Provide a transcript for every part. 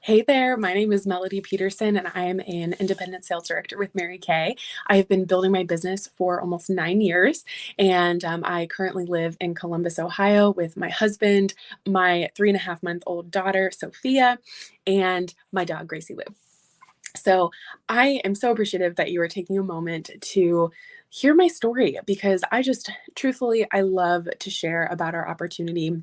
Hey there, my name is Melody Peterson, and I am an independent sales director with Mary Kay. I have been building my business for almost 9 years, and I currently live in Columbus, Ohio, with my husband, my 3.5-month-old daughter, Sophia, and my dog, Gracie Lou. So I am so appreciative that you are taking a moment to hear my story because truthfully, I love to share about our opportunity.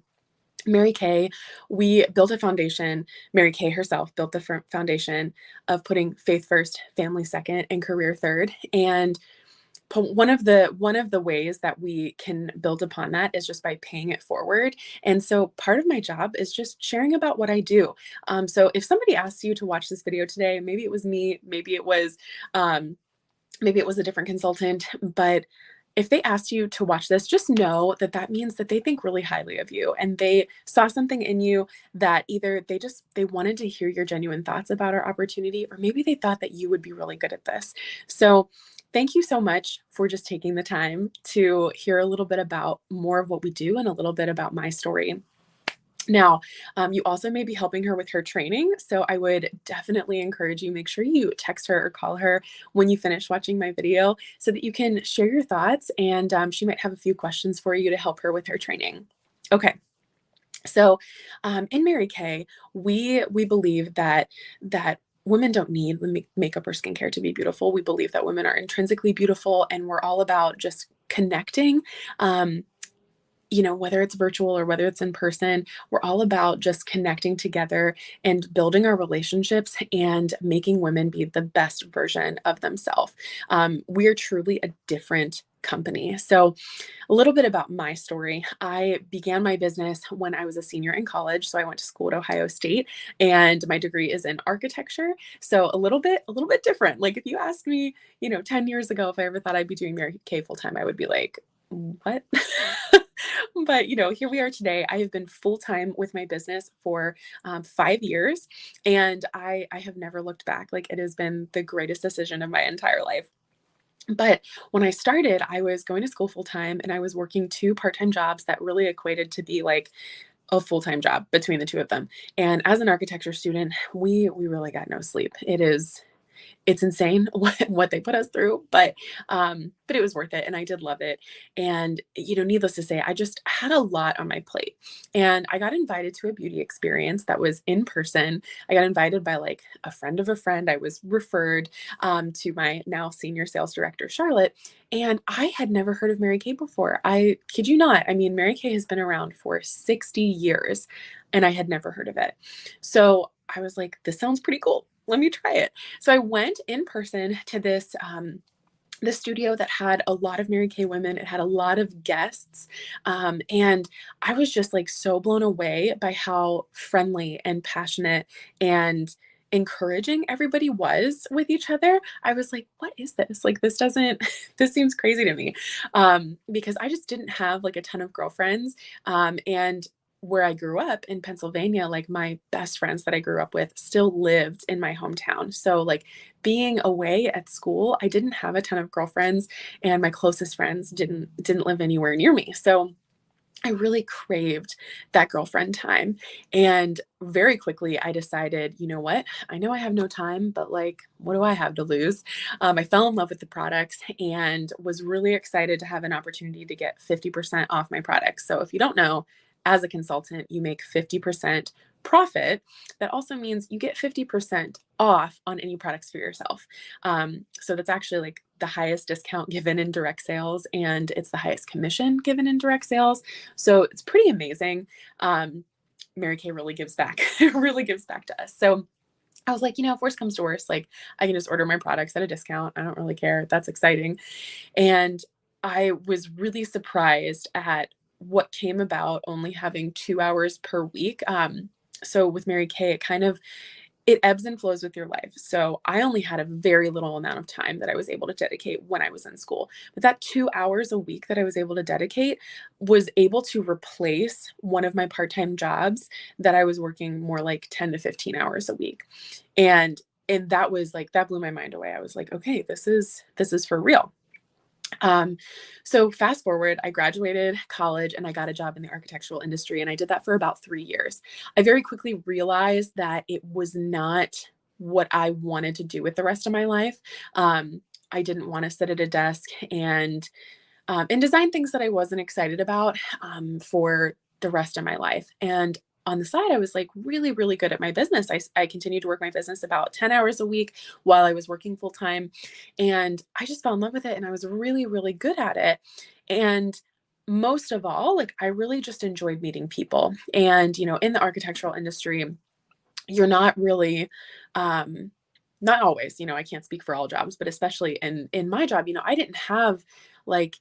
Mary Kay, we built a foundation. Mary Kay herself built the foundation of putting faith first, family second, and career third. And one of the ways that we can build upon that is just by paying it forward. And so part of my job is just sharing about what I do. So if somebody asks you to watch this video today, maybe it was me, um, maybe it was a different consultant, but if they asked you to watch this, just know that that means that they think really highly of you and they saw something in you that either they wanted to hear your genuine thoughts about our opportunity, or maybe they thought that you would be really good at this. So thank you so much for just taking the time to hear a little bit about more of what we do and a little bit about my story. Now, you also may be helping her with her training, so I would definitely encourage you, make sure you text her or call her when you finish watching my video so that you can share your thoughts, and she might have a few questions for you to help her with her training. Okay. So, in Mary Kay, we believe that women don't need makeup or skincare to be beautiful. We believe that women are intrinsically beautiful, and we're all about just connecting. Um, whether it's virtual or whether it's in person, we're all about just connecting together and building our relationships and making women be the best version of themselves. We are truly a different company. So, a little bit about my story. I began my business when I was a senior in college. So, I went to school at Ohio State, and my degree is in architecture. So, a little bit different. Like if you asked me, 10 years ago if I ever thought I'd be doing Mary Kay full time, I would be like, what? But here we are today. I have been full time with my business for 5 years, and I have never looked back. Like it has been the greatest decision of my entire life. But when I started, I was going to school full time, and I was working two part time jobs that really equated to be like a full time job between the two of them. And as an architecture student, we really got no sleep. It's insane what they put us through, but it was worth it, and I did love it. And needless to say, I just had a lot on my plate, and I got invited to a beauty experience that was in person. I got invited by like a friend of a friend. I was referred to my now senior sales director, Charlotte, and I had never heard of Mary Kay before. I kid you not. I mean, Mary Kay has been around for 60 years, and I had never heard of it. So I was like, this sounds pretty cool. Let me try it. So I went in person to this studio that had a lot of Mary Kay women. It had a lot of guests, and I was just like so blown away by how friendly and passionate and encouraging everybody was with each other. I was like, what is this? Like, this doesn't, this seems crazy to me, because I just didn't have like a ton of girlfriends, and where I grew up in Pennsylvania, like my best friends that I grew up with still lived in my hometown. So like being away at school, I didn't have a ton of girlfriends, and my closest friends didn't live anywhere near me. So I really craved that girlfriend time. And very quickly I decided, you know what? I know I have no time, but like, what do I have to lose? I fell in love with the products and was really excited to have an opportunity to get 50% off my products. So if you don't know, as a consultant, you make 50% profit. That also means you get 50% off on any products for yourself. So that's actually like the highest discount given in direct sales, and it's the highest commission given in direct sales. So it's pretty amazing. Mary Kay really gives back, really gives back to us. So I was like, if worst comes to worst, like I can just order my products at a discount. I don't really care. That's exciting. And I was really surprised at what came about only having 2 hours per week. So with Mary Kay, it ebbs and flows with your life. So I only had a very little amount of time that I was able to dedicate when I was in school. But that 2 hours a week that I was able to dedicate was able to replace one of my part-time jobs that I was working more like 10 to 15 hours a week. And that was like that blew my mind away. I was like, okay, this is for real. Um, so fast forward, I graduated college and I got a job in the architectural industry, and I did that for about 3 years. I very quickly realized that it was not what I wanted to do with the rest of my life. I didn't want to sit at a desk and design things that I wasn't excited about for the rest of my life. And on the side, I was like really, really good at my business. I continued to work my business about 10 hours a week while I was working full time. And I just fell in love with it. And I was really, really good at it. And most of all, like I really just enjoyed meeting people. And, in the architectural industry, you're not really, not always, I can't speak for all jobs, but especially in my job, I didn't have like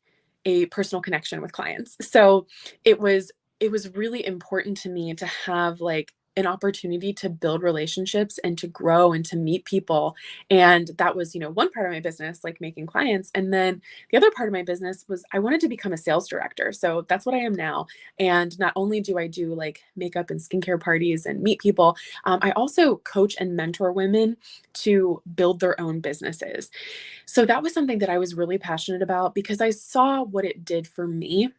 a personal connection with clients. So it was it was really important to me to have like an opportunity to build relationships and to grow and to meet people. And that was, one part of my business, like making clients. And then the other part of my business was I wanted to become a sales director. So that's what I am now. And not only do I do like makeup and skincare parties and meet people, I also coach and mentor women to build their own businesses. So that was something that I was really passionate about because I saw what it did for me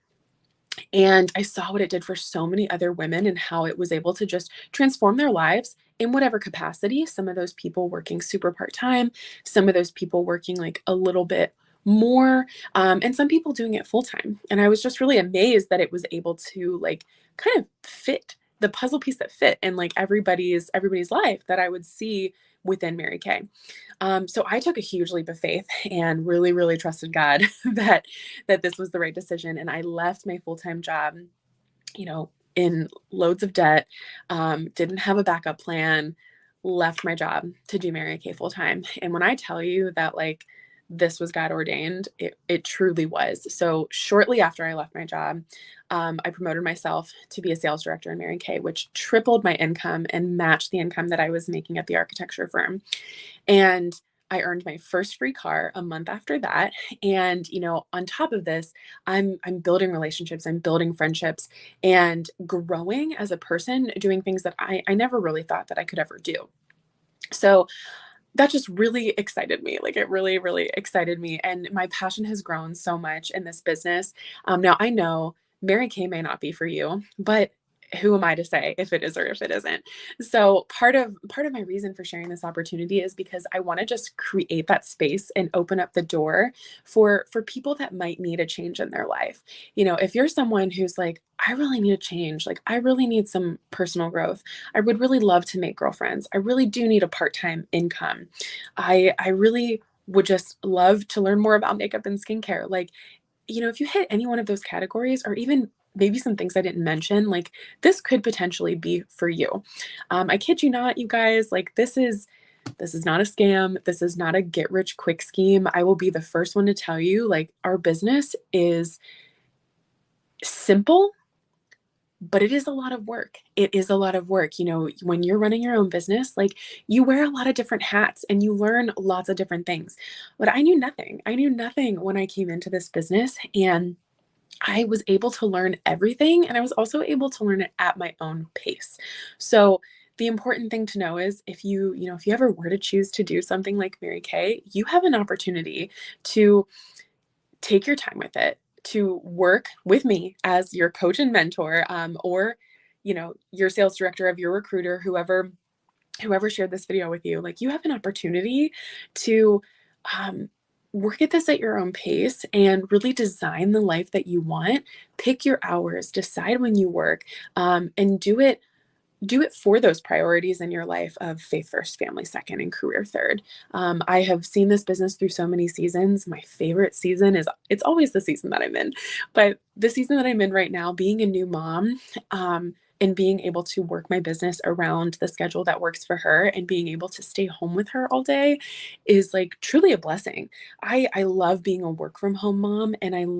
and I saw what it did for so many other women and how it was able to just transform their lives in whatever capacity. Some of those people working super part time, some of those people working like a little bit more, and some people doing it full time. And I was just really amazed that it was able to like kind of fit the puzzle piece that fit in like everybody's life that I would see within Mary Kay. So I took a huge leap of faith and really, really trusted God that this was the right decision. And I left my full-time job, in loads of debt, didn't have a backup plan, left my job to do Mary Kay full time. And when I tell you that like this was God ordained, it truly was. So shortly after I left my job, I promoted myself to be a sales director in Mary Kay, which tripled my income and matched the income that I was making at the architecture firm. And I earned my first free car a month after that. And, on top of this, I'm building relationships, I'm building friendships and growing as a person, doing things that I never really thought that I could ever do. So that just really excited me. Like it really, really excited me. And my passion has grown so much in this business. Now I know Mary Kay may not be for you, but who am I to say if it is or if it isn't? So part of my reason for sharing this opportunity is because I want to just create that space and open up the door for people that might need a change in their life. If you're someone who's like, I really need a change, like I really need some personal growth. I would really love to make girlfriends. I really do need a part-time income. I really would just love to learn more about makeup and skincare. Like, if you hit any one of those categories or even maybe some things I didn't mention, like this could potentially be for you. I kid you not, you guys, like this is not a scam. This is not a get rich quick scheme. I will be the first one to tell you, like our business is simple, but it is a lot of work. It is a lot of work. When you're running your own business, like you wear a lot of different hats and you learn lots of different things. But I knew nothing. I knew nothing when I came into this business, and I was able to learn everything. And I was also able to learn it at my own pace. So the important thing to know is if you ever were to choose to do something like Mary Kay, you have an opportunity to take your time with it, to work with me as your coach and mentor, or your sales director of your recruiter, whoever shared this video with you. Like you have an opportunity to um, work at this at your own pace and really design the life that you want. Pick your hours, decide when you work, and do it for those priorities in your life of faith first, family second, and career third. I have seen this business through so many seasons. My favorite season it's always the season that I'm in, but the season that I'm in right now, being a new mom, and being able to work my business around the schedule that works for her and being able to stay home with her all day is like truly a blessing. I love being a work from home mom, and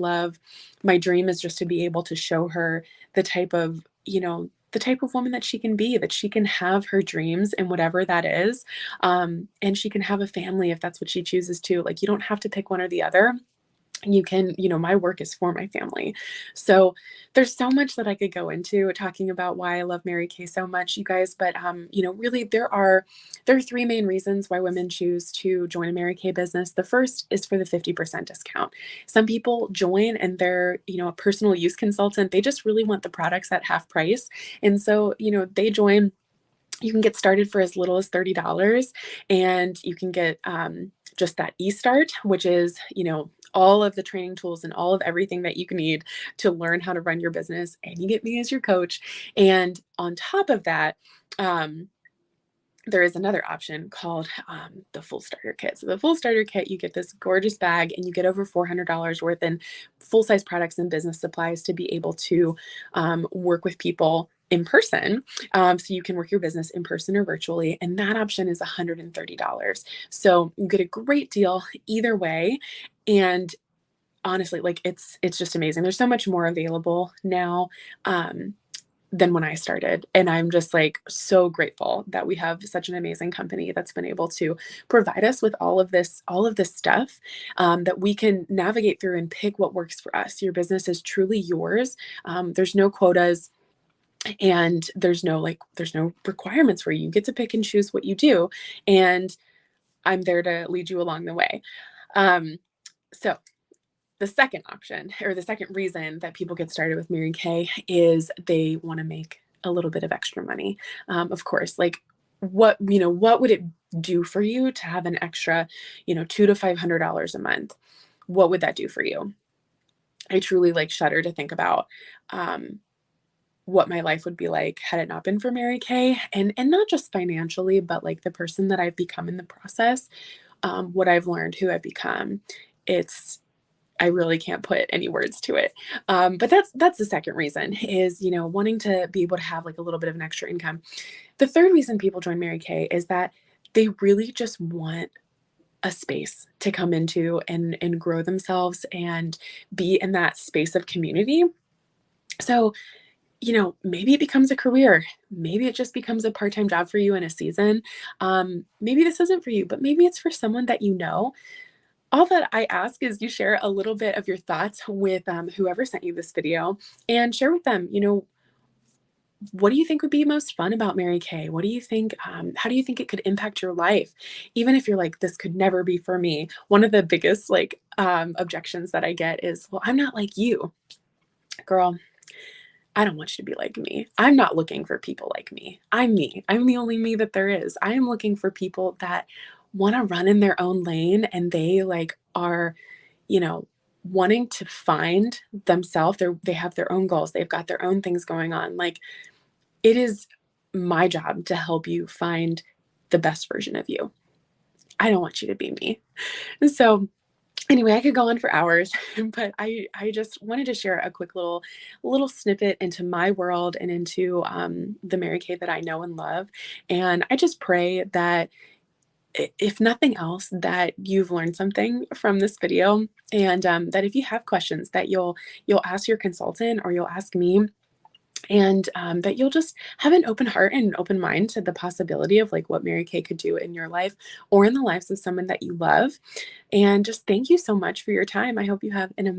my dream is just to be able to show her the type of, the type of woman that she can be, that she can have her dreams and whatever that is. And she can have a family if that's what she chooses to. Like, you don't have to pick one or the other. You can, my work is for my family. So there's so much that I could go into talking about why I love Mary Kay so much, you guys. But really there are three main reasons why women choose to join a Mary Kay business. The first is for the 50% discount. Some people join and they're, a personal use consultant. They just really want the products at half price. And so, they join. You can get started for as little as $30, and you can get just that eStart, which is, all of the training tools and all of everything that you can need to learn how to run your business. And you get me as your coach. And on top of that, um, there is another option called the full starter kit. So the full starter kit, you get this gorgeous bag and you get over $400 worth in full size products and business supplies to be able to work with people in person. So you can work your business in person or virtually. And that option is $130. So you get a great deal either way. And honestly, like it's just amazing. There's so much more available now. Than when I started. And I'm just like so grateful that we have such an amazing company that's been able to provide us with all of this stuff that we can navigate through and pick what works for us. Your business is truly yours. There's no quotas. And there's no requirements for you. You get to pick and choose what you do. And I'm there to lead you along the way. So the second option, or the second reason that people get started with Mary Kay, is they want to make a little bit of extra money. Of course, like what would it do for you to have an extra, $200 to $500 a month? What would that do for you? I truly shudder to think about what my life would be like had it not been for Mary Kay, and not just financially, but like the person that I've become in the process, what I've learned, who I've become. I really can't put any words to it. But that's the second reason is, wanting to be able to have like a little bit of an extra income. The third reason people join Mary Kay is that they really just want a space to come into and grow themselves and be in that space of community. So, maybe it becomes a career. Maybe it just becomes a part-time job for you in a season. Maybe this isn't for you, but maybe it's for someone that you know. All that I ask is you share a little bit of your thoughts with whoever sent you this video, and share with them, what do you think would be most fun about Mary Kay? What do you think? How do you think it could impact your life? Even if you're like, this could never be for me. One of the biggest objections that I get is, well, I'm not like you. Girl, I don't want you to be like me. I'm not looking for people like me. I'm me. I'm the only me that there is. I am looking for people that want to run in their own lane, and they are, wanting to find themselves. They have their own goals. They've got their own things going on. It is my job to help you find the best version of you. I don't want you to be me. So anyway, I could go on for hours, but I just wanted to share a quick little snippet into my world and into the Mary Kay that I know and love. And I just pray that if nothing else, that you've learned something from this video, and that if you have questions, that you'll ask your consultant or you'll ask me, and that you'll just have an open heart and an open mind to the possibility of what Mary Kay could do in your life or in the lives of someone that you love. And just thank you so much for your time. I hope you have an amazing